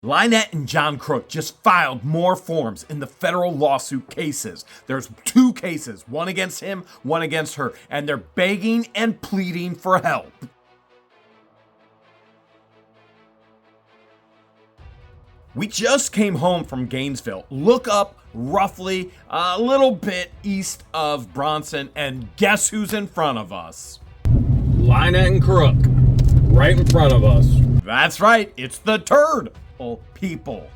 LIEnette and John CROOK just filed more forms in the federal lawsuit cases. There's 2 cases, one against him, one against her, and they're begging and pleading for help. We just came home from Gainesville. Look up roughly a little bit east of Bronson, and guess who's in front of us? LIEnette and CROOK, right in front of us. That's right, it's the turd people.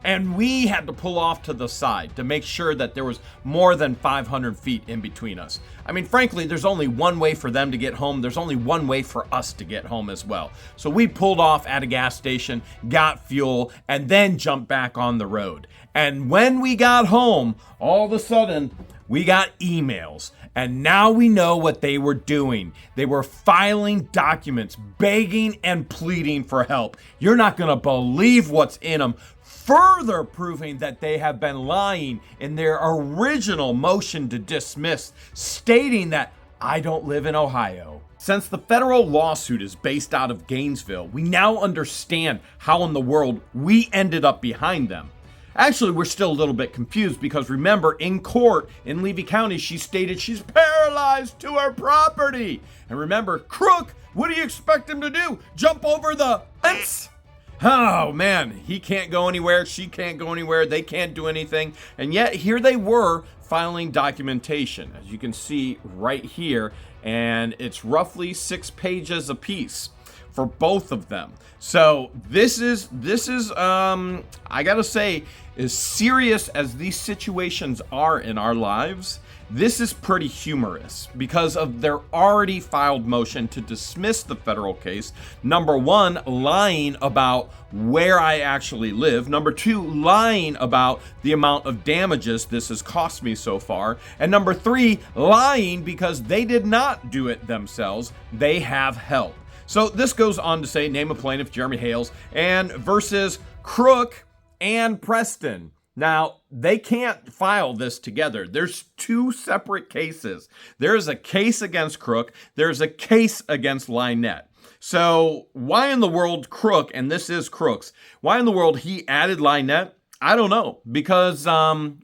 And we had to pull off to the side to make sure that there was more than 500 feet in between us. I mean, frankly, there's only one way for them to get home. There's only one way for us to get home as well. So we pulled off at a gas station, got fuel, and then jumped back on the road. And when we got home, all of a sudden, we got emails. And now we know what they were doing. They were filing documents, begging and pleading for help. You're not going to believe what's in them. Further proving that they have been lying in their original motion to dismiss, stating that I don't live in Ohio. Since the federal lawsuit is based out of Gainesville, we now understand how in the world we ended up behind them. Actually, we're still a little bit confused because remember, in court in Levy County, she stated she's paralyzed to her property. And remember, Crook, what do you expect him to do? Jump over the fence? Oh man, he can't go anywhere, she can't go anywhere, they can't do anything. And yet here they were filing documentation, as you can see right here, and it's roughly 6 pages apiece for both of them. So this is I gotta say, as serious as these situations are in our lives, this is pretty humorous because of their already filed motion to dismiss the federal case. Number 1, lying about where I actually live. Number 2, lying about the amount of damages this has cost me so far. And number 3, lying because they did not do it themselves. They have help. So this goes on to say, name a plaintiff, Jeremy Hales, and versus Crook and Preston. Now, they can't file this together. There's 2 separate cases. There's a case against Crook. There's a case against LIEnette. So why in the world Crook, and this is Crook's, why in the world he added LIEnette? I don't know, because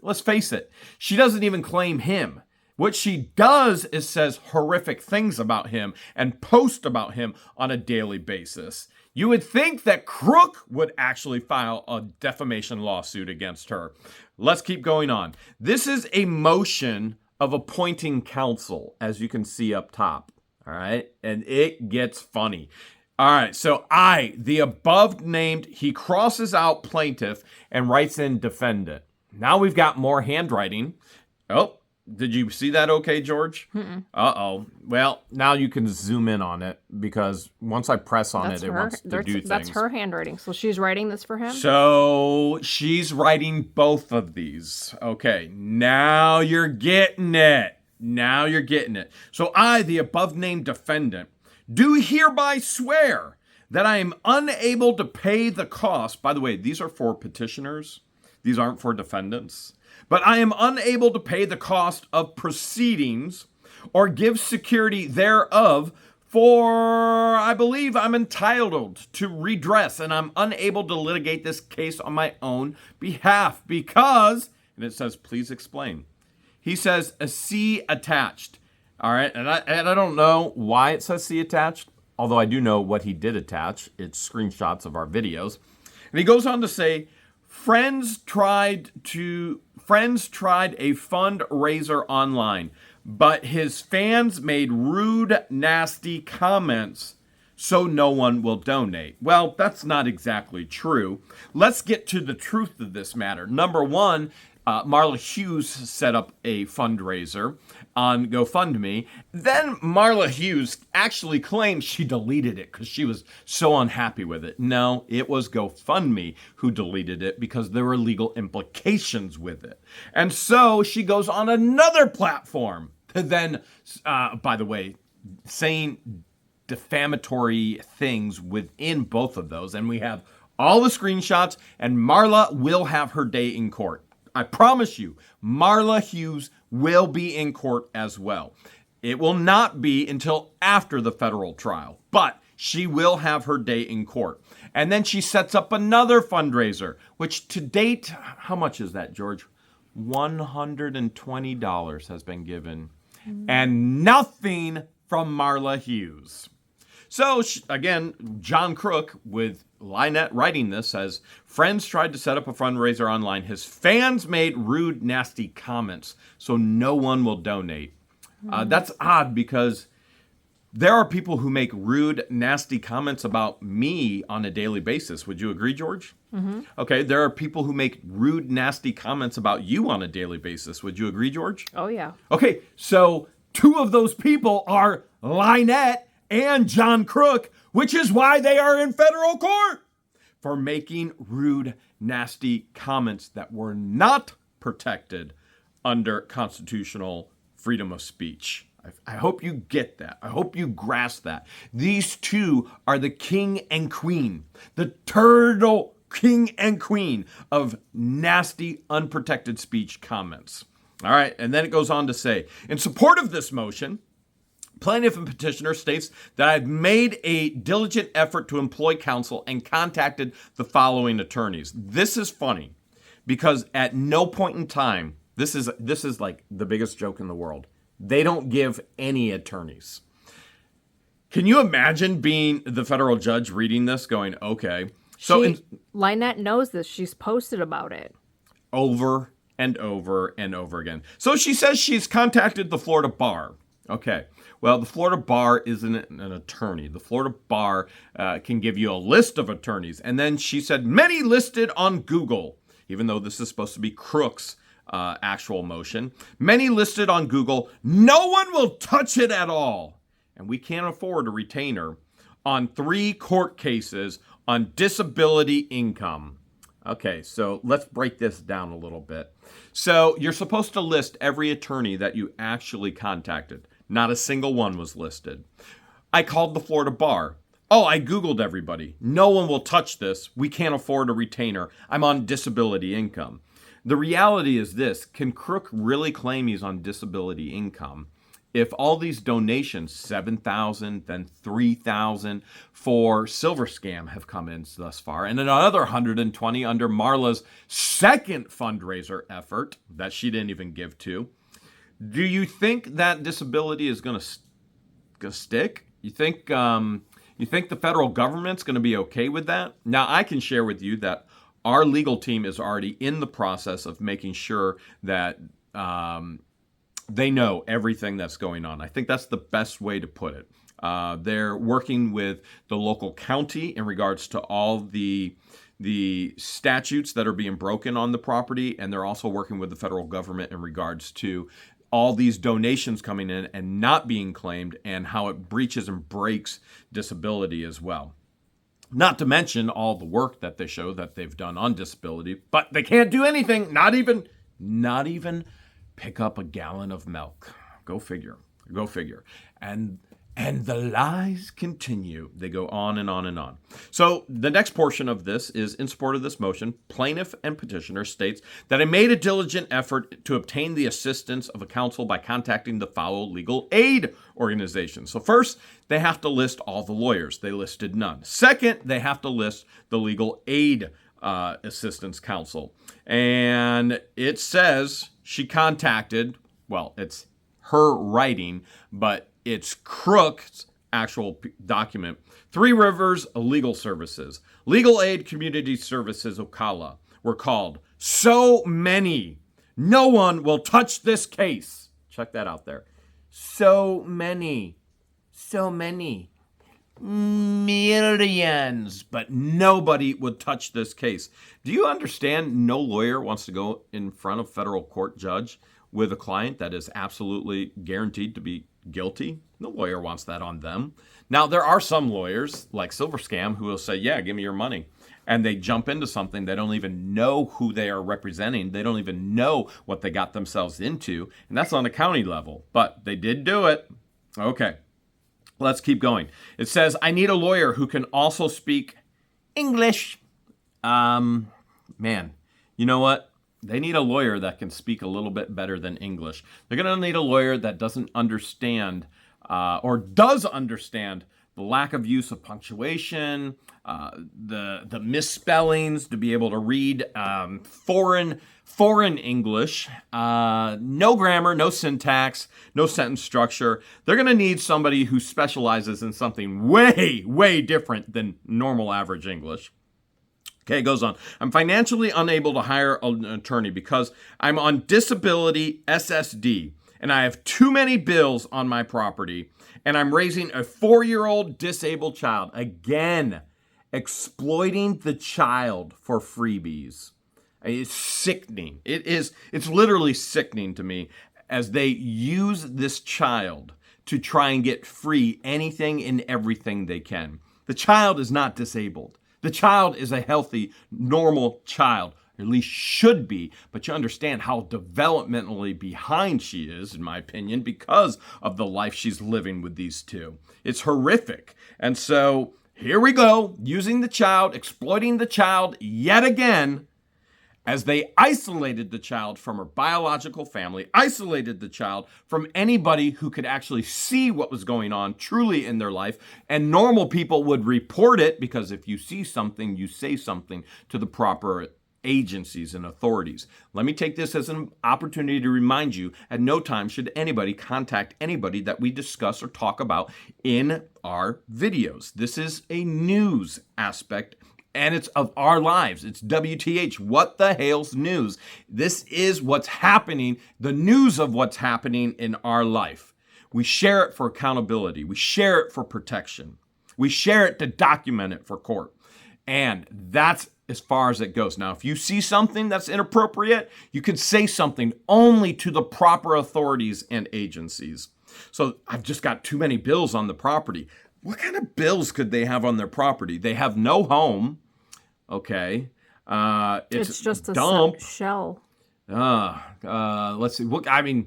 let's face it, she doesn't even claim him. What she does is says horrific things about him and post about him on a daily basis. You would think that Crook would actually file a defamation lawsuit against her. Let's keep going on. This is a motion of appointing counsel, as you can see up top. All right. And it gets funny. All right. So the above named, he crosses out plaintiff and writes in defendant. Now we've got more handwriting. Oh. Did you see that okay, George? Mm-mm. Uh-oh. Well, now you can zoom in on it because once I press on it wants to do things. That's her handwriting. So she's writing this for him? So she's writing both of these. Okay, now you're getting it. Now you're getting it. So I, the above named defendant, do hereby swear that I am unable to pay the cost. By the way, these are for petitioners. These aren't for defendants. But I am unable to pay the cost of proceedings or give security thereof, for I believe I'm entitled to redress, and I'm unable to litigate this case on my own behalf because, and it says, please explain. He says, a C attached. All right, and I don't know why it says C attached, although I do know what he did attach. It's screenshots of our videos. And he goes on to say, Friends tried a fundraiser online, but his fans made rude, nasty comments, so no one will donate. Well, that's not exactly true. Let's get to the truth of this matter. Number 1, Marla Hughes set up a fundraiser on GoFundMe. Then Marla Hughes actually claimed she deleted it because she was so unhappy with it. No, it was GoFundMe who deleted it because there were legal implications with it. And so she goes on another platform to then, by the way, saying defamatory things within both of those. And we have all the screenshots, and Marla will have her day in court. I promise you, Marla Hughes will be in court as well. It will not be until after the federal trial, but she will have her day in court. And then she sets up another fundraiser, which to date, how much is that, George? $120 has been given. And nothing from Marla Hughes. So, again, John Crook, with LIEnette writing this, says, friends tried to set up a fundraiser online. His fans made rude, nasty comments, so no one will donate. That's odd because there are people who make rude, nasty comments about me on a daily basis. Would you agree, George? Mm-hmm. Okay, there are people who make rude, nasty comments about you on a daily basis. Would you agree, George? Oh, yeah. Okay, so two of those people are LIEnette and John Crook, which is why they are in federal court for making rude, nasty comments that were not protected under constitutional freedom of speech. I hope you get that. I hope you grasp that. These two are the king and queen, the turtle king and queen of nasty, unprotected speech comments. All right, and then it goes on to say, in support of this motion, plaintiff and petitioner states that I've made a diligent effort to employ counsel and contacted the following attorneys. This is funny because at no point in time, this is like the biggest joke in the world. They don't give any attorneys. Can you imagine being the federal judge reading this going, okay. So LIEnette knows this. She's posted about it. Over and over and over again. So she says she's contacted the Florida bar. Okay. Well, the Florida bar isn't an attorney. The Florida bar can give you a list of attorneys. And then she said, many listed on Google, even though this is supposed to be Crook's actual motion. Many listed on Google. No one will touch it at all. And we can't afford a retainer on 3 court cases on disability income. Okay, so let's break this down a little bit. So you're supposed to list every attorney that you actually contacted. Not a single one was listed. I called the Florida bar. Oh, I Googled everybody. No one will touch this. We can't afford a retainer. I'm on disability income. The reality is this. Can Crook really claim he's on disability income if all these donations, $7,000, then $3,000 for Silver Scam have come in thus far, and another 120 under Marla's second fundraiser effort that she didn't even give to? Do you think that disability is going to stick? You think the federal government's going to be okay with that? Now, I can share with you that our legal team is already in the process of making sure that they know everything that's going on. I think that's the best way to put it. They're working with the local county in regards to all the statutes that are being broken on the property, and they're also working with the federal government in regards to all these donations coming in and not being claimed and how it breaches and breaks disability as well. Not to mention all the work that they show that they've done on disability, but they can't do anything, not even pick up a gallon of milk. Go figure. And the lies continue. They go on and on and on. So the next portion of this is in support of this motion. Plaintiff and petitioner states that I made a diligent effort to obtain the assistance of a counsel by contacting the foul legal aid organization. So first, they have to list all the lawyers. They listed none. Second, they have to list the legal aid assistance counsel. And it says she contacted, well, it's her writing, but it's Crook's actual document. 3 Rivers Legal Services, Legal Aid Community Services Ocala were called. So many. No one will touch this case. Check that out there. So many. Millions. But nobody would touch this case. Do you understand no lawyer wants to go in front of federal court judge with a client that is absolutely guaranteed to be guilty? No lawyer wants that on them. Now, there are some lawyers, like Silver Scam, who will say, yeah, give me your money. And they jump into something. They don't even know who they are representing. They don't even know what they got themselves into. And that's on the county level. But they did do it. Okay, let's keep going. It says, I need a lawyer who can also speak English. Man, you know what? They need a lawyer that can speak a little bit better than English. They're going to need a lawyer that doesn't understand or does understand the the lack of use of punctuation, the misspellings, to be able to read foreign English, no grammar, no syntax, no sentence structure. They're going to need somebody who specializes in something way, way different than normal average English. Okay, it goes on. I'm financially unable to hire an attorney because I'm on disability SSD and I have too many bills on my property and I'm raising a 4-year-old disabled child. Again, exploiting the child for freebies. It's sickening. It's literally sickening to me as they use this child to try and get free anything and everything they can. The child is not disabled. The child is a healthy, normal child, or at least should be, but you understand how developmentally behind she is, in my opinion, because of the life she's living with these two. It's horrific. And so here we go, using the child, exploiting the child yet again, as they isolated the child from her biological family, isolated the child from anybody who could actually see what was going on truly in their life, and normal people would report it, because if you see something, you say something to the proper agencies and authorities. Let me take this as an opportunity to remind you, at no time should anybody contact anybody that we discuss or talk about in our videos. This is a news aspect, and it's of our lives. It's WTH. What the hell's news? This is what's happening, the news of what's happening in our life. We share it for accountability. We share it for protection. We share it to document it for court. And that's as far as it goes. Now, if you see something that's inappropriate, you can say something only to the proper authorities and agencies. So I've just got too many bills on the property. What kind of bills could they have on their property? They have no home. Okay. It's just a dump. shell. Let's see.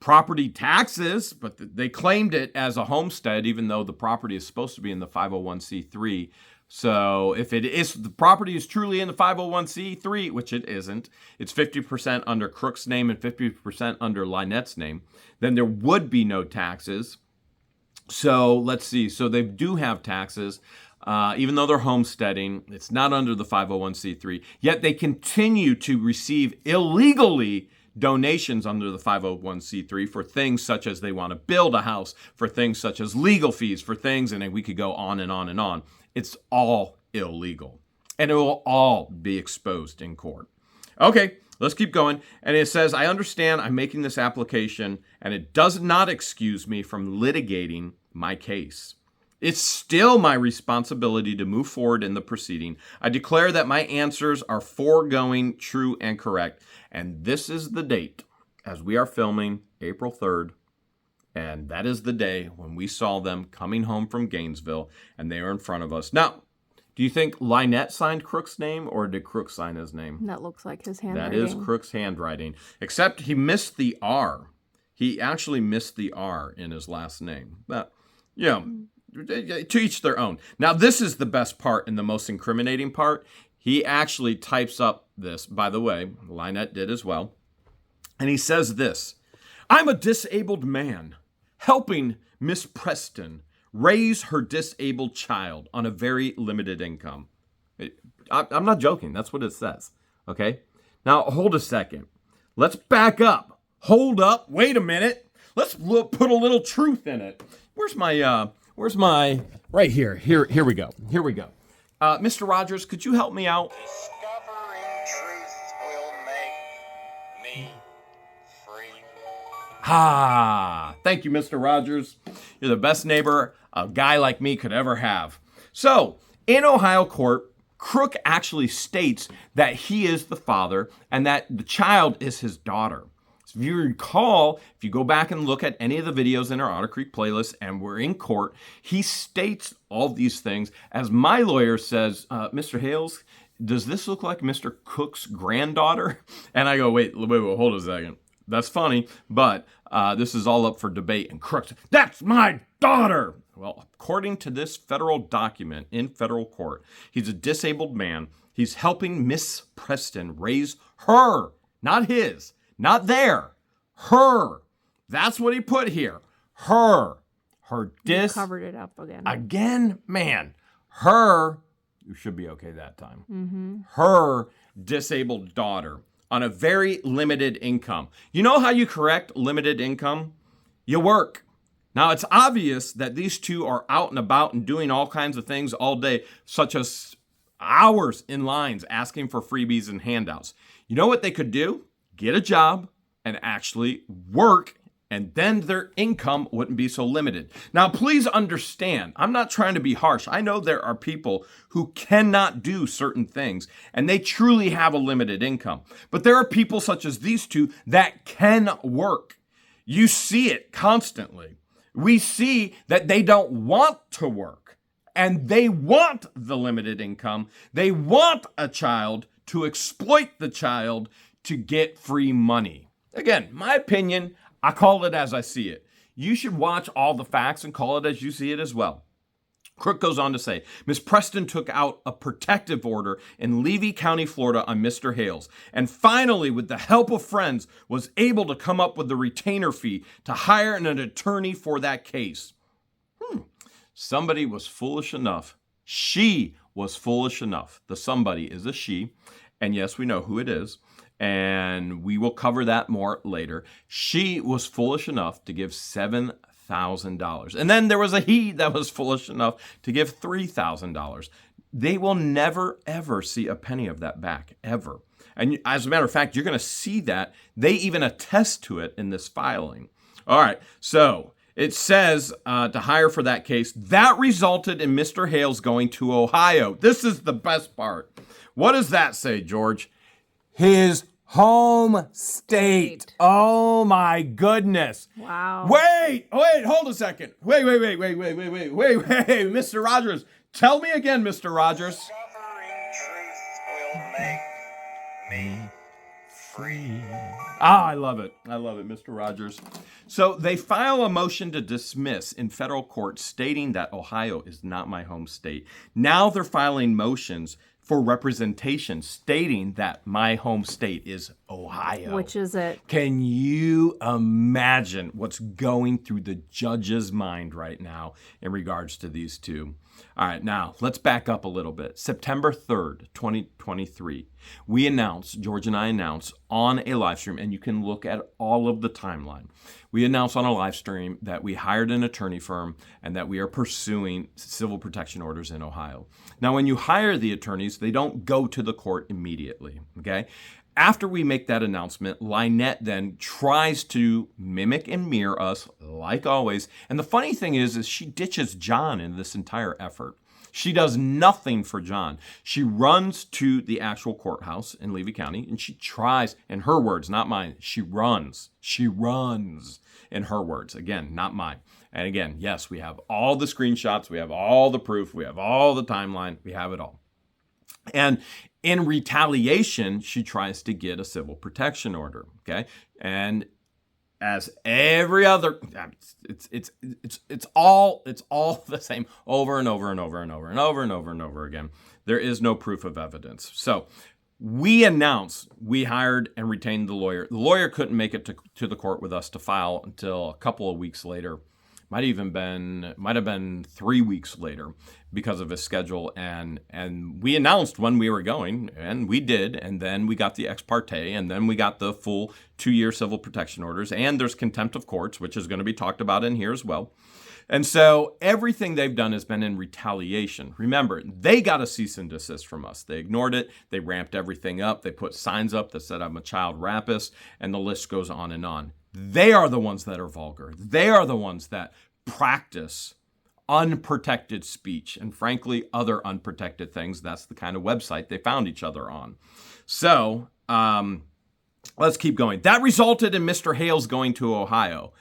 Property taxes, but they claimed it as a homestead, even though the property is supposed to be in the 501c3. So if it is, the property is truly in the 501c3, which it isn't, it's 50% under Crook's name and 50% under LIEnette's name, then there would be no taxes. So let's see. So they do have taxes, even though they're homesteading. It's not under the 501c3. Yet they continue to receive illegally donations under the 501c3 for things such as they want to build a house, for things such as legal fees, for things, and we could go on and on and on. It's all illegal, and it will all be exposed in court. Okay, let's keep going. And it says, I understand I'm making this application, and it does not excuse me from litigating my case. It's still my responsibility to move forward in the proceeding. I declare that my answers are foregoing, true, and correct. And this is the date, as we are filming, April 3rd. And that is the day when we saw them coming home from Gainesville, and they are in front of us. Now, do you think LIEnette signed Crook's name, or did Crook sign his name? That looks like his handwriting. That is Crook's handwriting, except he missed the R. He actually missed the R in his last name. But, to each their own. Now, this is the best part and the most incriminating part. He actually types up this, by the way, LIEnette did as well. And he says this, I'm a disabled man helping Miss Preston raise her disabled child on a very limited income. I'm not joking. That's what it says. Okay? Now, hold a second. Let's back up. Hold up. Wait a minute. Let's put a little truth in it. Where's my, right here. Here we go. Here we go. Mr. Rogers, could you help me out? Discovering truth will make me free. Thank you, Mr. Rogers. You're the best neighbor a guy like me could ever have. So, in Ohio court, Crook actually states that he is the father and that the child is his daughter. So if you recall, if you go back and look at any of the videos in our Otter Creek playlist and we're in court, he states all these things. As my lawyer says, Mr. Hales, does this look like Mr. Cook's granddaughter? And I go, wait, hold a second. That's funny, but this is all up for debate. And Crook said, that's my daughter. Well, according to this federal document in federal court, he's a disabled man. He's helping Miss Preston raise her, not his, not their, her. That's what he put here. Her Her You covered it up again. again, man, you should be okay that time. Her disabled daughter on a very limited income. You know how you correct limited income? You work. Now, it's obvious that these two are out and about and doing all kinds of things all day, such as hours in lines asking for freebies and handouts. You know what they could do? Get a job and actually work, and then their income wouldn't be so limited. Now, please understand, I'm not trying to be harsh. I know there are people who cannot do certain things, and they truly have a limited income. But there are people such as these two that can work. You see it constantly. We see that they don't want to work, and they want the limited income. They want a child to exploit the child to get free money. Again, my opinion, I call it as I see it. You should watch all the facts and call it as you see it as well. Crook goes on to say, Ms. Preston took out a protective order in Levy County, Florida on Mr. Hales, and finally, with the help of friends, was able to come up with the retainer fee to hire an attorney for that case. Somebody was foolish enough. She was foolish enough. The somebody is a she, and yes, we know who it is. And we will cover that more later. She was foolish enough to give $7,000. And then there was a he that was foolish enough to give $3,000. They will never, ever see a penny of that back, ever. And as a matter of fact, you're going to see that. They even attest to it in this filing. All right, so it says to hire for that case. That resulted in Mr. Hales going to Ohio. This is the best part. What does that say, George? His home state. Oh my goodness. Wow. Wait, hold a second. Wait, Mr. Rogers. Tell me again, Mr. Rogers. Discovering truth will make me free. I love it, Mr. Rogers. So they file a motion to dismiss in federal court stating that Ohio is not my home state. Now they're filing motions for representation stating that my home state is Ohio. Which is it? Can you imagine what's going through the judge's mind right now in regards to these two? All right, now let's back up a little bit. September 3rd, 2023, George and I announced on a live stream, and you can look at all of the timeline. We announced on a live stream that we hired an attorney firm and that we are pursuing civil protection orders in Ohio. Now, when you hire the attorneys, they don't go to the court immediately, okay? After we make that announcement, LIEnette then tries to mimic and mirror us, like always. And the funny thing is she ditches John in this entire effort. She does nothing for John. She runs to the actual courthouse in Levy County, and she tries, in her words, not mine, she runs in her words. Again, not mine. And again, yes, we have all the screenshots, we have all the proof, we have all the timeline, we have it all. And in retaliation, she tries to get a civil protection order, okay? And as every other, it's all the same over and over again. There is no proof of evidence. So we announced we hired and retained the lawyer. The lawyer couldn't make it to the court with us to file until a couple of weeks later. Might have been 3 weeks later because of his schedule, and we announced when we were going, and we did, and then we got the ex parte, and then we got the full 2-year civil protection orders, and there's contempt of courts, which is going to be talked about in here as well. And so everything they've done has been in retaliation. Remember, they got a cease and desist from us. They ignored it. They ramped everything up. They put signs up that said I'm a child rapist, and the list goes on and on. They are the ones that are vulgar. They are the ones that practice unprotected speech and, frankly, other unprotected things. That's the kind of website they found each other on. So let's keep going. That resulted in Mr. Hales going to Ohio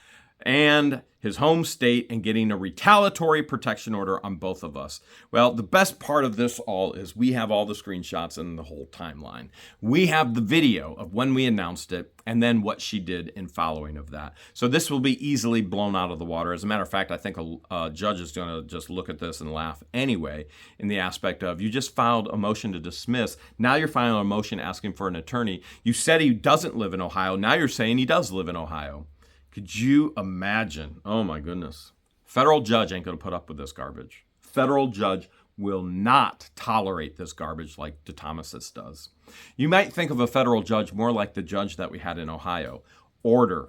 and his home state and getting a retaliatory protection order on both of us. Well, the best part of this all is we have all the screenshots and the whole timeline. We have the video of when we announced it and then what she did in following of that. So this will be easily blown out of the water. As a matter of fact, I think a judge is going to just look at this and laugh anyway, in the aspect of you just filed a motion to dismiss. Now you're filing a motion asking for an attorney. You said he doesn't live in Ohio. Now you're saying he does live in Ohio. Could you imagine? Oh my goodness. Federal judge ain't going to put up with this garbage. Federal judge will not tolerate this garbage like DeThomasis does. You might think of a federal judge more like the judge that we had in Ohio. Order.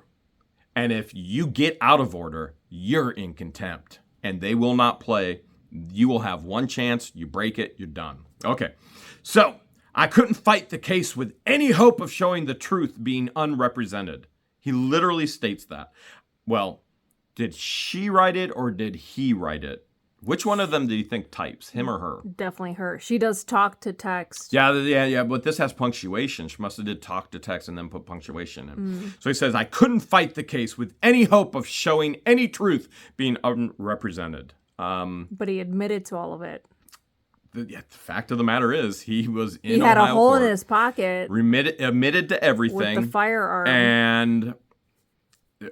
And if you get out of order, you're in contempt. And they will not play. You will have one chance. You break it, you're done. Okay. So I couldn't fight the case with any hope of showing the truth being unrepresented. He literally states that. Well, did she write it or did he write it? Which one of them do you think types, him or her? Definitely her. She does talk to text. Yeah, but this has punctuation. She must have did talk to text and then put punctuation in. So he says, I couldn't fight the case with any hope of showing any truth being unrepresented. But he admitted to all of it. The fact of the matter is, he was in He had Ohio a hole court, in his pocket admitted to everything. with the firearm. And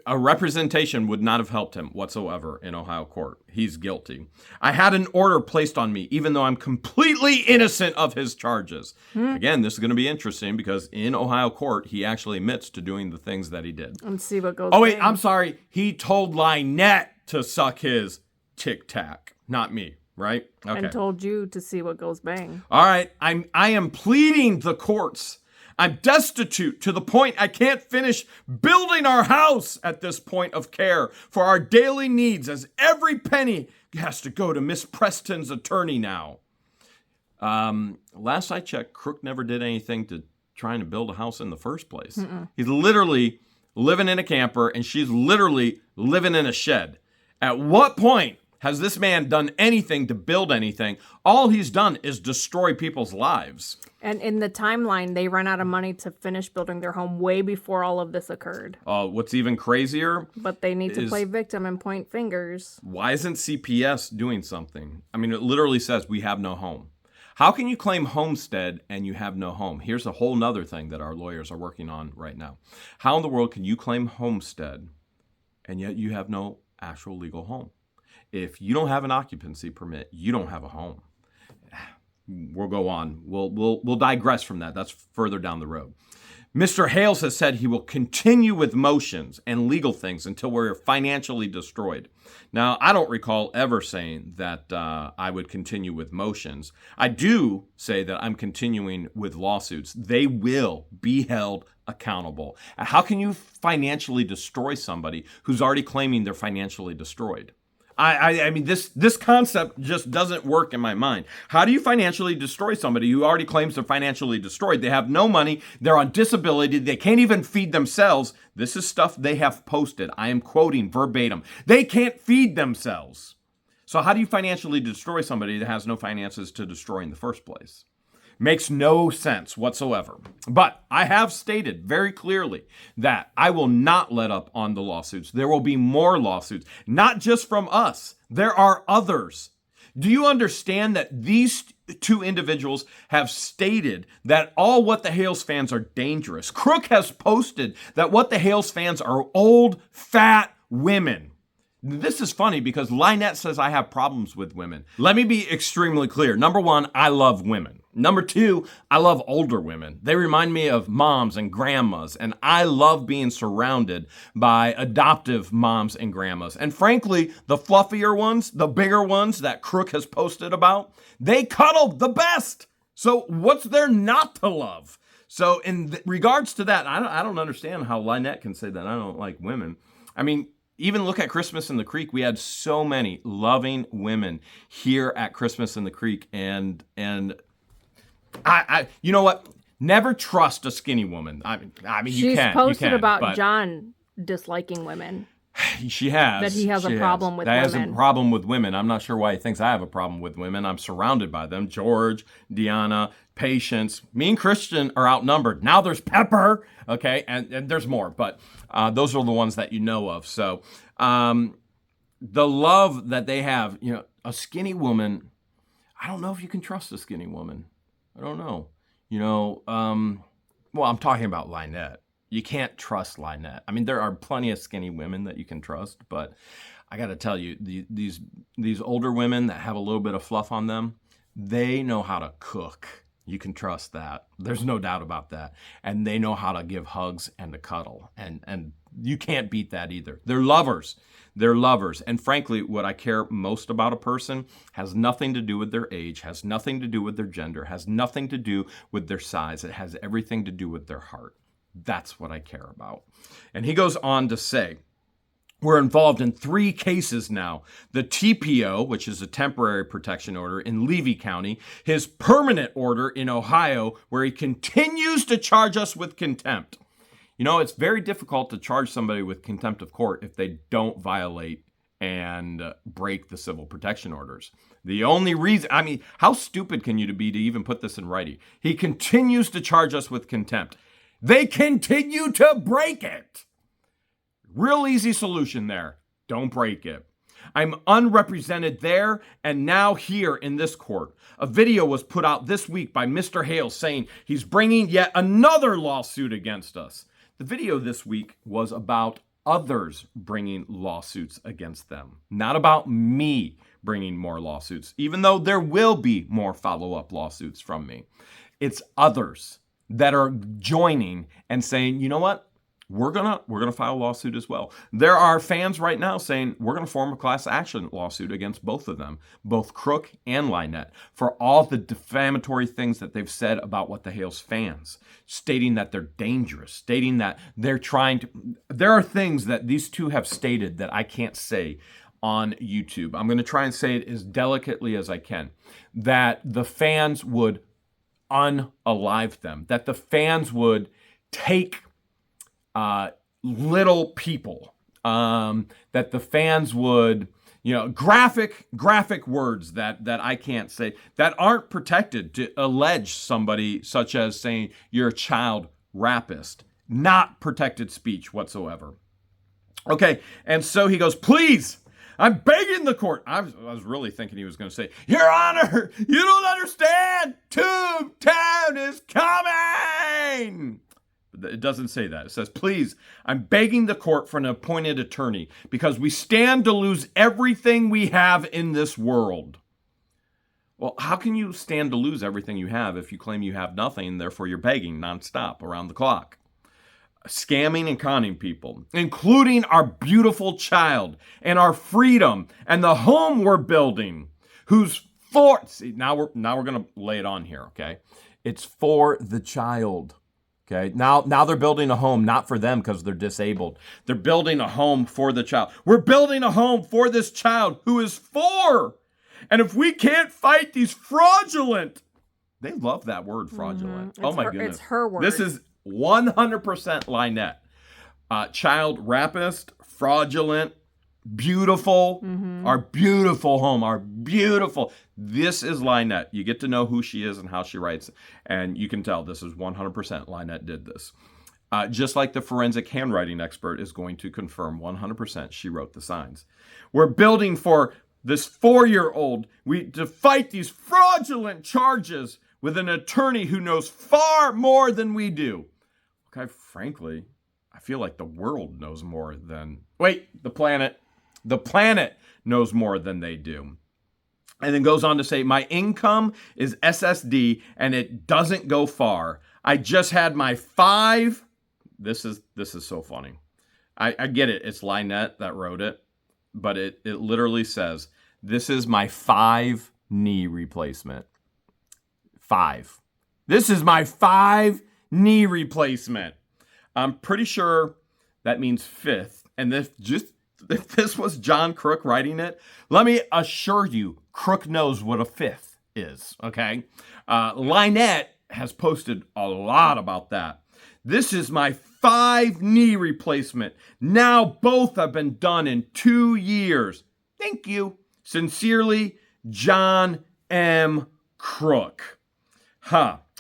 a representation would not have helped him whatsoever in Ohio court. He's guilty. I had an order placed on me, even though I'm completely innocent of his charges. Again, this is going to be interesting because in Ohio court, he actually admits to doing the things that he did. And see what goes Oh, wait, bang. I'm sorry. He told LIEnette to suck his Tic Tac, not me, right? Okay. And told you to see what goes bang. All right, I am pleading the courts. I'm destitute to the point I can't finish building our house at this point of care for our daily needs, as every penny has to go to Miss Preston's attorney now. Last I checked, Crook never did anything to trying to build a house in the first place. He's literally living in a camper, and she's literally living in a shed. At what point has this man done anything to build anything? All he's done is destroy people's lives. And in the timeline, they ran out of money to finish building their home way before all of this occurred. What's even crazier, But they need to play victim and point fingers. why isn't CPS doing something? I mean, it literally says we have no home. How can you claim homestead and you have no home? Here's a whole nother thing that our lawyers are working on right now. How in the world can you claim homestead and yet you have no actual legal home? If you don't have an occupancy permit, you don't have a home. We'll go on. We'll digress from that. That's further down the road. Mr. Hales has said he will continue with motions and legal things until we're financially destroyed. Now, I don't recall ever saying that I would continue with motions. I do say that I'm continuing with lawsuits. They will be held accountable. How can you financially destroy somebody who's already claiming they're financially destroyed? I mean, this concept just doesn't work in my mind. How do you financially destroy somebody who already claims they're financially destroyed? They have no money. They're on disability. They can't even feed themselves. This is stuff they have posted. I am quoting verbatim. They can't feed themselves. So how do you financially destroy somebody that has no finances to destroy in the first place? Makes no sense whatsoever. But I have stated very clearly that I will not let up on the lawsuits. There will be more lawsuits, not just from us. There are others. Do you understand that these two individuals have stated that all What the Hales fans are dangerous? Crook has posted that What the Hales fans are old, fat women. This is funny because LIEnette says I have problems with women. Let me be extremely clear. Number one, I love women. Number two, I love older women. They remind me of moms and grandmas, and I love being surrounded by adoptive moms and grandmas. And frankly, the fluffier ones, the bigger ones that Crook has posted about, they cuddle the best. So what's there not to love? So in regards to that, I don't understand how LIEnette can say that I don't like women. I mean, even look at Christmas in the Creek. We had so many loving women here at Christmas in the Creek, and I you know what? Never trust a skinny woman. I mean, She's posted about John disliking women. She has. That he has a problem with women. That women. has a problem with women. I'm not sure why he thinks I have a problem with women. I'm surrounded by them. George, Deanna, Patience. Me and Christian are outnumbered. Now there's Pepper, okay? And there's more, but those are the ones that you know of. So the love that they have, you know, a skinny woman, I don't know if you can trust a skinny woman. I don't know. You know, well, I'm talking about LIEnette. You can't trust LIEnette. I mean, there are plenty of skinny women that you can trust, but I got to tell you, these older women that have a little bit of fluff on them, they know how to cook. You can trust that. There's no doubt about that. And they know how to give hugs and to cuddle. And you can't beat that either. They're lovers. They're lovers. And frankly, what I care most about a person has nothing to do with their age, has nothing to do with their gender, has nothing to do with their size. It has everything to do with their heart. That's what I care about. And he goes on to say, we're involved in 3 cases now. The TPO, which is a temporary protection order in Levy County, his permanent order in Ohio, where he continues to charge us with contempt. You know, it's very difficult to charge somebody with contempt of court if they don't violate and break the civil protection orders. The only reason, I mean, how stupid can you be to even put this in writing? He continues to charge us with contempt. They continue to break it. Real easy solution there. Don't break it. I'm unrepresented there and now here in this court. A video was put out this week by Mr. Hale saying he's bringing yet another lawsuit against us. The video this week was about others bringing lawsuits against them, not about me bringing more lawsuits, even though there will be more follow-up lawsuits from me. It's others that are joining and saying, you know what? We're gonna file a lawsuit as well. There are fans right now saying we're gonna form a class action lawsuit against both of them, both Crook and LIEnette, for all the defamatory things that they've said about what the Hales fans, stating that they're dangerous, stating that they're trying to. There are things that these two have stated that I can't say on YouTube. I'm gonna try and say it as delicately as I can. That the fans would unalive them. That the fans would take little people, that the fans would, graphic words that I can't say, that aren't protected, to allege somebody such as saying you're a child rapist, not protected speech whatsoever. Okay, and so he goes, please, I'm begging the court. I was really thinking he was going to say, Your Honor, you don't understand, Toontown is coming. It doesn't say that. It says, please, I'm begging the court for an appointed attorney because we stand to lose everything we have in this world. Well, how can you stand to lose everything you have if you claim you have nothing and therefore you're begging nonstop around the clock? Scamming and conning people, including our beautiful child and our freedom and the home we're building, who's for, see, now we're going to lay it on here, okay? It's for the child. Okay, now they're building a home, not for them because they're disabled. They're building a home for the child. We're building a home for this child who is 4. And if we can't fight these fraudulent, they love that word, fraudulent. Oh my goodness. It's her word. This is 100% LIEnette. Child rapist, fraudulent, beautiful, our beautiful home, our beautiful. This is LIEnette. You get to know who she is and how she writes, and you can tell this is 100% LIEnette did this. Just like the forensic handwriting expert is going to confirm 100% she wrote the signs. We're building for this 4-year-old to fight these fraudulent charges with an attorney who knows far more than we do. Okay, frankly, I feel like the world knows more than, the planet. The planet knows more than they do. And then goes on to say, my income is SSD and it doesn't go far. I just had my 5. This is so funny. I get it. It's LIEnette that wrote it, but it literally says, this is my 5 knee replacement. 5. This is my 5 knee replacement. I'm pretty sure that means 5th. And if this was John Crook writing it, let me assure you, Crook knows what a 5th is, okay? LIEnette has posted a lot about that. This is my 5 knee replacement. Now both have been done in 2 years. Thank you. Sincerely, John M. Crook.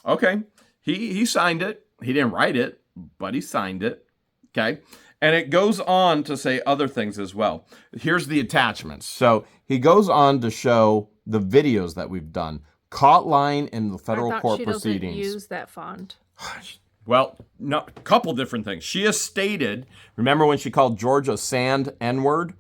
Okay. He signed it. He didn't write it, but he signed it. Okay. And it goes on to say other things as well. Here's the attachments. So he goes on to show the videos that we've done. Caught lying in the federal court proceedings. She doesn't use that font. Well, no, a couple different things. She has stated, remember when she called George a sand N-word?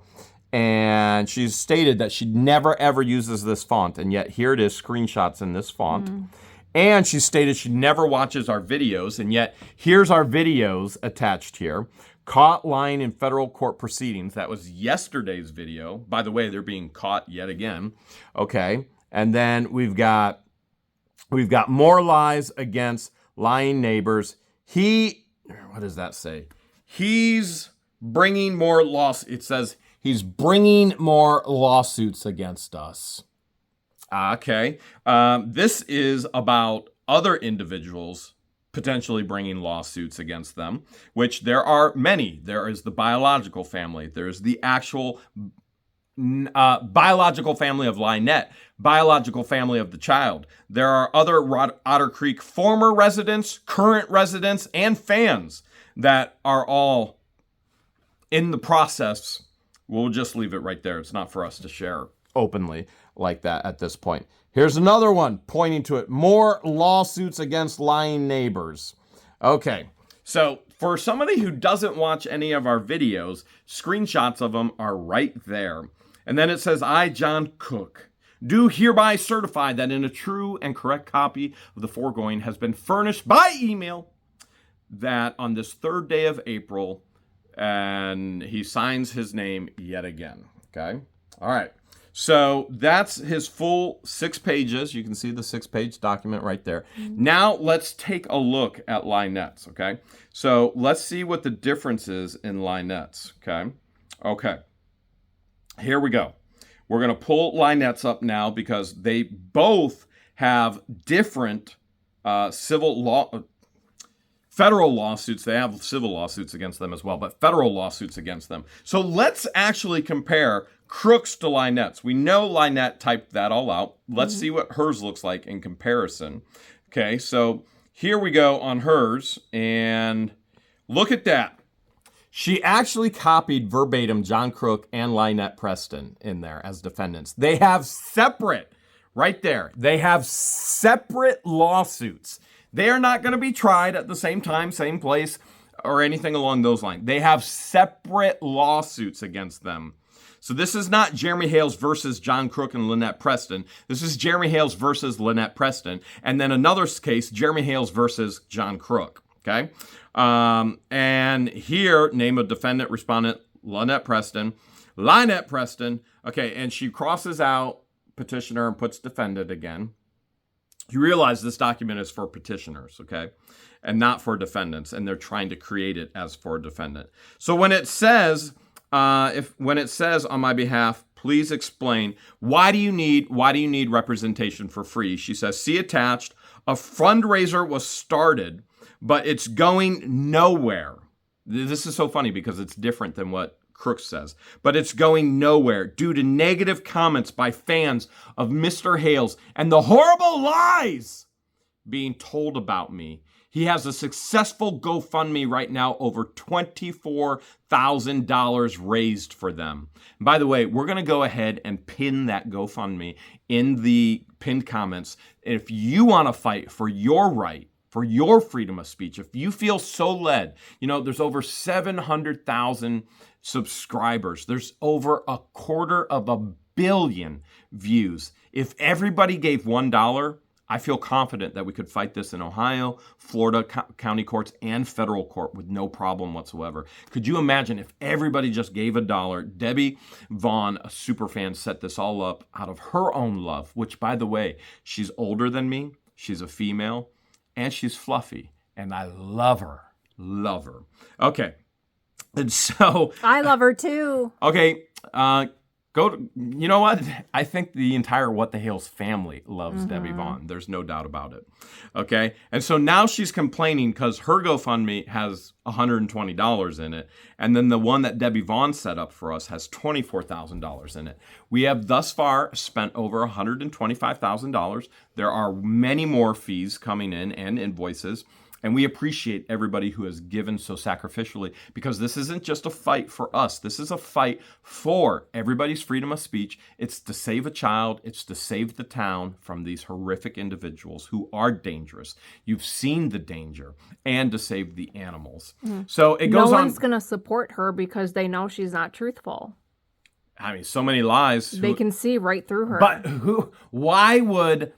And she's stated that she never, ever uses this font. And yet here it is, screenshots in this font. And she stated she never watches our videos, and yet here's our videos attached here. Caught lying in federal court proceedings. That was yesterday's video. By the way, they're being caught yet again. Okay. And then we've got more lies against lying neighbors. What does that say? He's bringing more it says he's bringing more lawsuits against us. Okay. This is about other individuals potentially bringing lawsuits against them, which there are many. There is the biological family. There's the actual biological family of LIEnette, biological family of the child. There are other Otter Creek former residents, current residents, and fans that are all in the process. We'll just leave it right there. It's not for us to share openly like that at this point. Here's another one pointing to it. More lawsuits against lying neighbors. Okay, so for somebody who doesn't watch any of our videos, screenshots of them are right there. And then it says, I, John Cook, do hereby certify that in a true and correct copy of the foregoing has been furnished by email that on this 3rd day of April, and he signs his name yet again. Okay, all right. So that's his full 6 pages. You can see the 6-page document right there. Now let's take a look at LIEnette's, okay? So let's see what the difference is in LIEnette's, okay? Okay, here we go. We're going to pull LIEnette's up now because they both have different federal lawsuits. They have civil lawsuits against them as well, but federal lawsuits against them. So let's actually compare Crooks to LIEnette's. We know LIEnette typed that all out. Let's see what hers looks like in comparison. Okay, so here we go on hers, and look at that. She actually copied verbatim John Crook and LIEnette Preston in there as defendants. They have separate, right there, they have separate lawsuits. They are not going to be tried at the same time, same place, or anything along those lines. They have separate lawsuits against them. So this is not Jeremy Hales versus John Crook and LIEnette Preston. This is Jeremy Hales versus LIEnette Preston. And then another case, Jeremy Hales versus John Crook. Okay? And here, name of defendant, respondent, LIEnette Preston. LIEnette Preston. Okay, and she crosses out petitioner and puts defendant again. You realize this document is for petitioners, okay? And not for defendants. And they're trying to create it as for a defendant. So when it says... when it says on my behalf, please explain why do you need representation for free? She says, see attached, a fundraiser was started, but it's going nowhere. This is so funny because it's different than what Crook says, but it's going nowhere due to negative comments by fans of Mr. Hales and the horrible lies being told about me. He has a successful GoFundMe right now, over $24,000 raised for them. And by the way, we're going to go ahead and pin that GoFundMe in the pinned comments. If you want to fight for your right, for your freedom of speech, if you feel so led, there's over 700,000 subscribers. There's over 250 million views. If everybody gave $1, I feel confident that we could fight this in Ohio, Florida county courts, and federal court with no problem whatsoever. Could you imagine if everybody just gave $1? Debbie Vaughn, a super fan, set this all up out of her own love, which, by the way, she's older than me, she's a female, and she's fluffy, and I love her. Love her. Okay, and so... I love her too. Okay, you know what? I think the entire What the Hales family loves Debbie Vaughn. There's no doubt about it. Okay? And so now she's complaining because her GoFundMe has $120 in it. And then the one that Debbie Vaughn set up for us has $24,000 in it. We have thus far spent over $125,000. There are many more fees coming in and invoices. And we appreciate everybody who has given so sacrificially, because this isn't just a fight for us. This is a fight for everybody's freedom of speech. It's to save a child. It's to save the town from these horrific individuals who are dangerous. You've seen the danger, and to save the animals. So it goes on. No one's going to support her because they know she's not truthful. I mean, so many lies. They can see right through her. But why would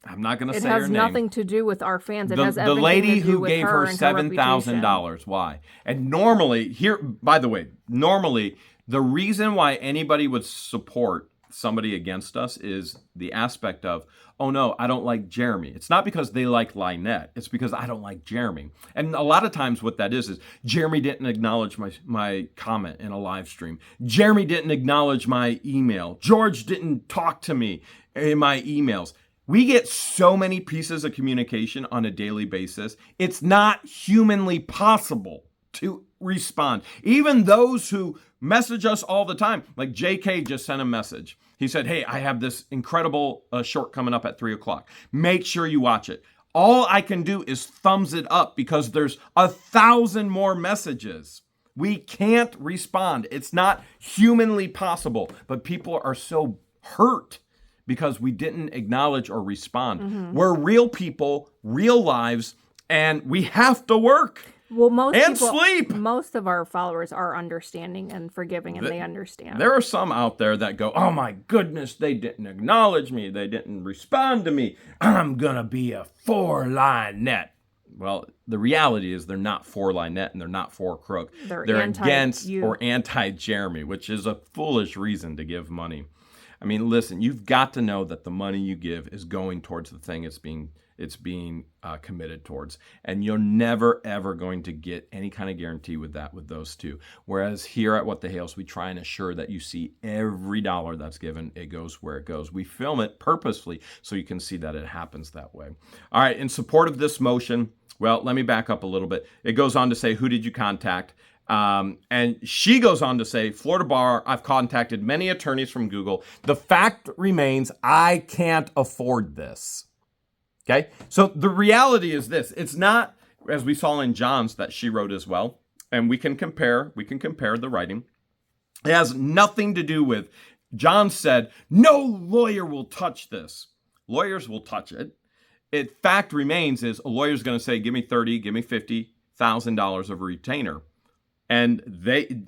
I'm not going to It say her has name. nothing to do with our fans. It has The everything lady to do who with gave her and reputation. $7,000. Why? And normally, here, by the way, normally the reason why anybody would support somebody against us is the aspect of, oh no, I don't like Jeremy. It's not because they like LIEnette. It's because I don't like Jeremy. And a lot of times what that is Jeremy didn't acknowledge my comment in a live stream. Jeremy didn't acknowledge my email. George didn't talk to me in my emails. We get so many pieces of communication on a daily basis. It's not humanly possible to respond. Even those who message us all the time, like JK just sent a message. He said, hey, I have this incredible short coming up at 3:00. Make sure you watch it. All I can do is thumbs it up because there's 1,000 more messages. We can't respond. It's not humanly possible, but people are so hurt because we didn't acknowledge or respond. Mm-hmm. We're real people, real lives, and we have to work. Well, Sleep. Most of our followers are understanding and forgiving, and they understand. There are some out there that go, oh my goodness, they didn't acknowledge me. They didn't respond to me. I'm going to be a for LIEnette. Well, the reality is they're not for LIEnette and they're not for Crook. They're against you. or anti-Jeremy, which is a foolish reason to give money. I mean, listen, you've got to know that the money you give is going towards the thing it's being committed towards. And you're never, ever going to get any kind of guarantee with those two. Whereas here at What the Hales, we try and assure that you see every dollar that's given, it goes where it goes. We film it purposefully so you can see that it happens that way. All right, in support of this motion, well, let me back up a little bit. It goes on to say, who did you contact? And she goes on to say, Florida Bar, I've contacted many attorneys from Google. The fact remains, I can't afford this. Okay, so the reality is this. It's not, as we saw in John's that she wrote as well, and we can compare the writing. It has nothing to do with, John said, no lawyer will touch this. Lawyers will touch it. Fact remains is a lawyer's going to say, give me $30,000, give me $50,000 of retainer. And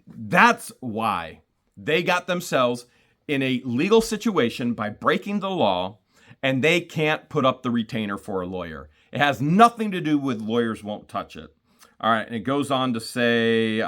that's why they got themselves in a legal situation by breaking the law, and they can't put up the retainer for a lawyer. It has nothing to do with lawyers won't touch it. All right, and it goes on to say,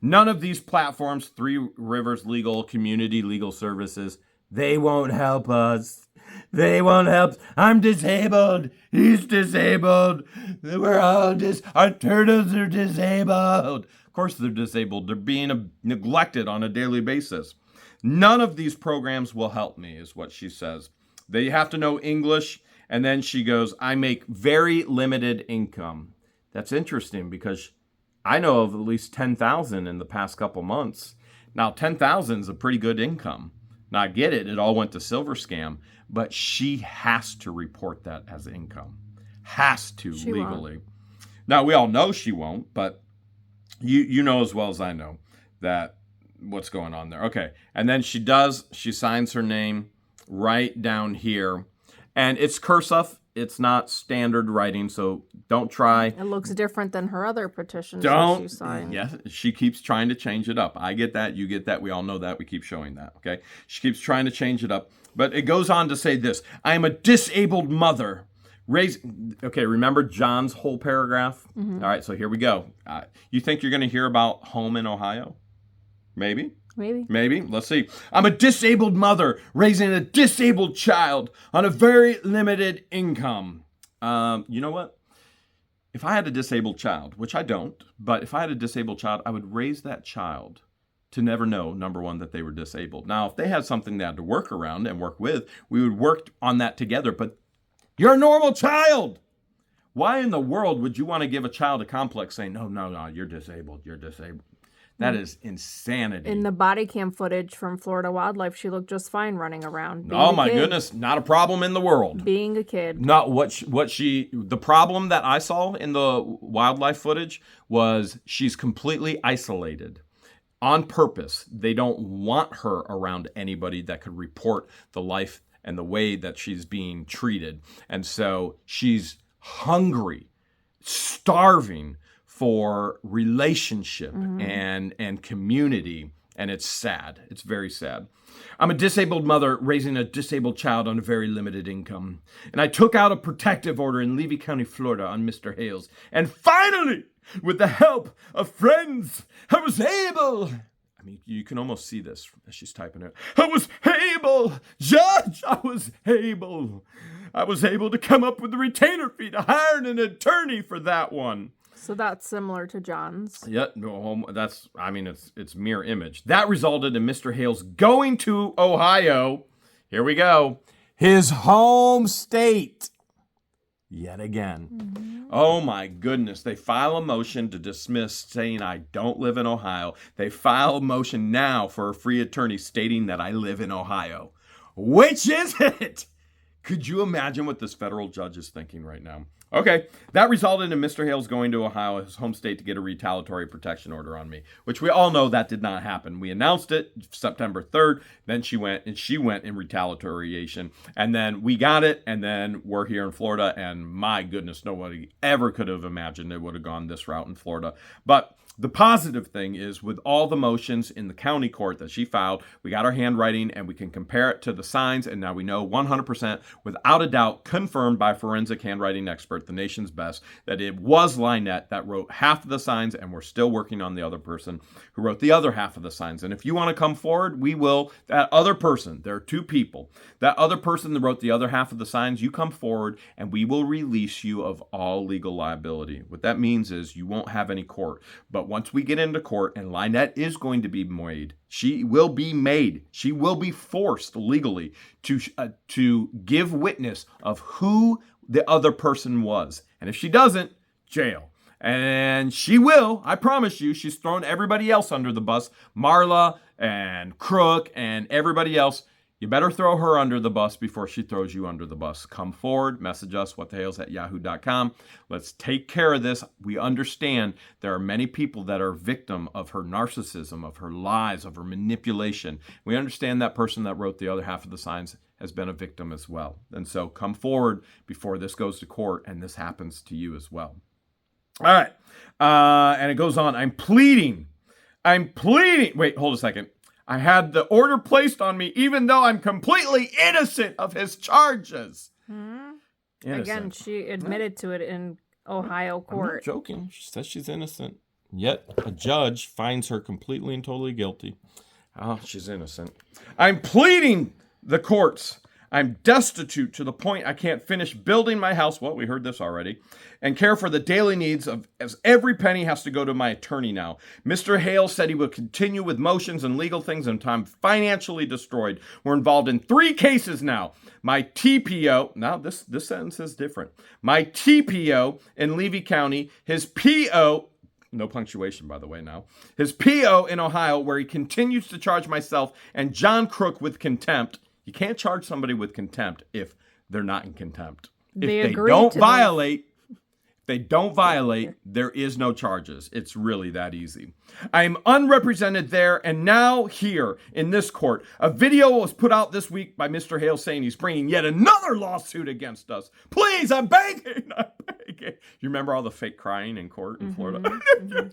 none of these platforms, Three Rivers Legal, Community Legal Services, they won't help us. They won't help. I'm disabled. He's disabled. We're all our turtles are disabled. Of course they're disabled. They're being neglected on a daily basis. None of these programs will help me, is what she says. They have to know English. And then she goes, I make very limited income. That's interesting because I know of at least 10,000 in the past couple months. Now, 10,000 is a pretty good income. Now, I get it. It all went to Silver Scam. But she has to report that as income. Has to She legally. won't. Now, we all know she won't, but you know as well as I know that what's going on there. Okay. And then she signs her name right down here. And it's cursive. It's not standard writing, so don't try. It looks different than her other petitions that she signed. Yes, she keeps trying to change it up. I get that. You get that. We all know that. We keep showing that, okay? She keeps trying to change it up. But it goes on to say this. I am a disabled mother. Okay, remember John's whole paragraph? Mm-hmm. All right, so here we go. You think you're going to hear about home in Ohio? Maybe. Let's see. I'm a disabled mother raising a disabled child on a very limited income. You know what? If I had a disabled child, which I don't, but if I had a disabled child, I would raise that child to never know, number one, that they were disabled. Now, if they had something they had to work around and work with, we would work on that together. But you're a normal child. Why in the world would you want to give a child a complex saying, no, you're disabled. That is insanity. In the body cam footage from Florida Wildlife, she looked just fine running around. Oh my goodness, not a problem in the world. Being a kid. Not the problem that I saw in the wildlife footage was she's completely isolated. On purpose. They don't want her around anybody that could report the life and the way that she's being treated. And so she's hungry, starving for relationship and community And it's sad. It's very sad. I'm a disabled mother raising a disabled child on a very limited income. And I took out a protective order in Levy County, Florida on Mr. Hales. And finally, with the help of friends, I was able... I mean, you can almost see this as she's typing it. I was able, Judge, I was able to come up with the retainer fee to hire an attorney for that one. So that's similar to John's. Yeah, no, it's mirror image. That resulted in Mr. Hales going to Ohio. Here we go. His home state. Yet again. Mm-hmm. Oh my goodness. They file a motion to dismiss saying I don't live in Ohio. They file a motion now for a free attorney stating that I live in Ohio. Which is it? Could you imagine what this federal judge is thinking right now? Okay, that resulted in Mr. Hales going to Ohio, his home state, to get a retaliatory protection order on me, which we all know that did not happen. We announced it September 3rd, then she went in retaliation, and then we got it, and then we're here in Florida, and my goodness, nobody ever could have imagined it would have gone this route in Florida. But the positive thing is, with all the motions in the county court that she filed, we got our handwriting and we can compare it to the signs, and now we know 100%, without a doubt, confirmed by a forensic handwriting expert, the nation's best, that it was LIEnette that wrote half of the signs, and we're still working on the other person who wrote the other half of the signs. And if you want to come forward, we will. That other person, there are two people, that other person that wrote the other half of the signs, you come forward and we will release you of all legal liability. What that means is you won't have any court. But once we get into court and LIEnette is going to be made, she will be forced legally to give witness of who the other person was. And if she doesn't, jail. And she will, I promise you. She's thrown everybody else under the bus. Marla and Crook and everybody else. You better throw her under the bus before she throws you under the bus. Come forward, message us, whatthehales@yahoo.com. Let's take care of this. We understand there are many people that are victim of her narcissism, of her lies, of her manipulation. We understand that person that wrote the other half of the signs has been a victim as well. And so come forward before this goes to court and this happens to you as well. All right. And it goes on. I'm pleading. Wait, hold a second. I had the order placed on me even though I'm completely innocent of his charges. Mm-hmm. Again, she admitted to it in Ohio court. I'm not joking. She says she's innocent. Yet a judge finds her completely and totally guilty. Oh, she's innocent. I'm pleading the courts. I'm destitute to the point I can't finish building my house. Well, we heard this already. And care for the daily needs as every penny has to go to my attorney now. Mr. Hale said he would continue with motions and legal things until I'm financially destroyed. We're involved in 3 cases now. My TPO, now this sentence is different. My TPO in Levy County, his PO, no punctuation, by the way, now. His PO in Ohio, where he continues to charge myself and John Crook with contempt. You can't charge somebody with contempt if they're not in contempt. If they don't violate, there is no charges. It's really that easy. I'm unrepresented there and now here in this court. A video was put out this week by Mr. Hale saying he's bringing yet another lawsuit against us. Please, I'm begging. You remember all the fake crying in court in Florida? Mm-hmm.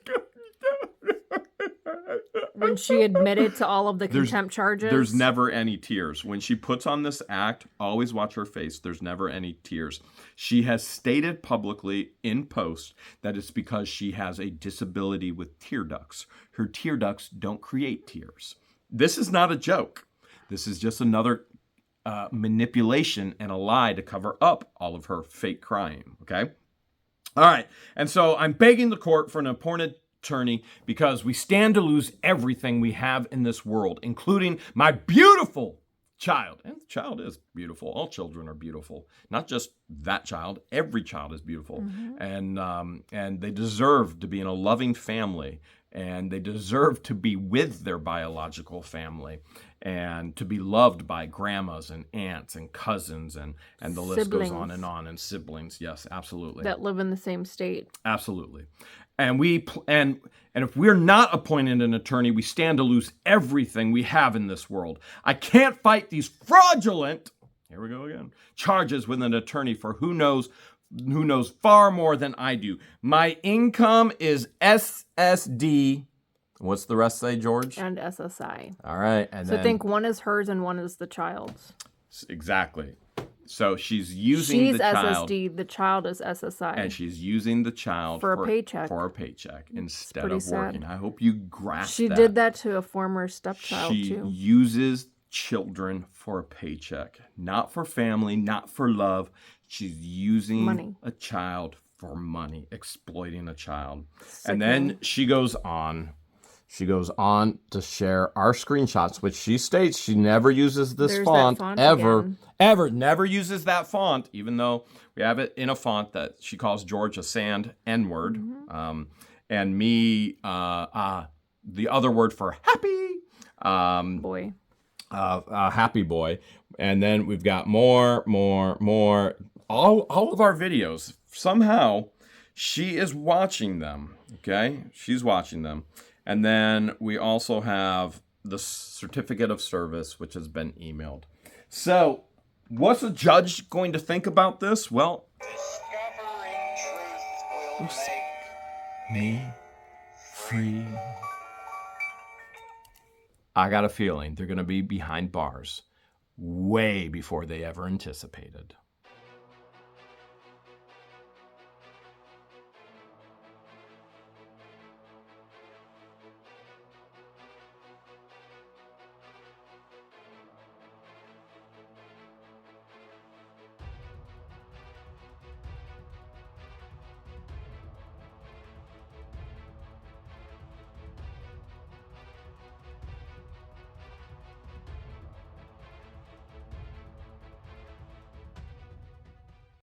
When she admitted to all of the contempt charges? There's never any tears. When she puts on this act, always watch her face. There's never any tears. She has stated publicly in post that it's because she has a disability with tear ducts. Her tear ducts don't create tears. This is not a joke. This is just another manipulation and a lie to cover up all of her fake crying, okay? All right, and so I'm begging the court for an appointed attorney because we stand to lose everything we have in this world, including my beautiful child. And the child is beautiful. All children are beautiful. Not just that child. Every child is beautiful. Mm-hmm. And they deserve to be in a loving family. And they deserve to be with their biological family and to be loved by grandmas and aunts and cousins and the list goes on. And siblings. Yes, absolutely. That live in the same state. Absolutely. And if we're not appointed an attorney, we stand to lose everything we have in this world. I can't fight these fraudulent, here we go again, charges with an attorney for who knows far more than I do. My income is SSD What's the rest say, George? and SSI. All right. And So then think one is hers and one is the child's. exactly. So she's using She's the child. SSD, the child is SSI. And she's using the child For a paycheck. For a paycheck instead pretty of working. sad. I hope you grasp She that. did that to a former stepchild She too. uses children for a paycheck, not for family, not for love. She's using Money. a child for money, exploiting a child. Sickening. And then she goes on. She goes on to share our screenshots, which she states she never uses this There's that font, font ever, again. ever, never uses that font, even though we have it in a font that she calls George a sand N-word. Mm-hmm. And me, the other word for happy, Boy. happy boy. And then we've got more. All of our videos, somehow, she is watching them, okay? She's watching them. And then we also have the certificate of service, which has been emailed. So, what's a judge going to think about this? Well, Discovering truth will make me free. I got a feeling they're going to be behind bars way before they ever anticipated.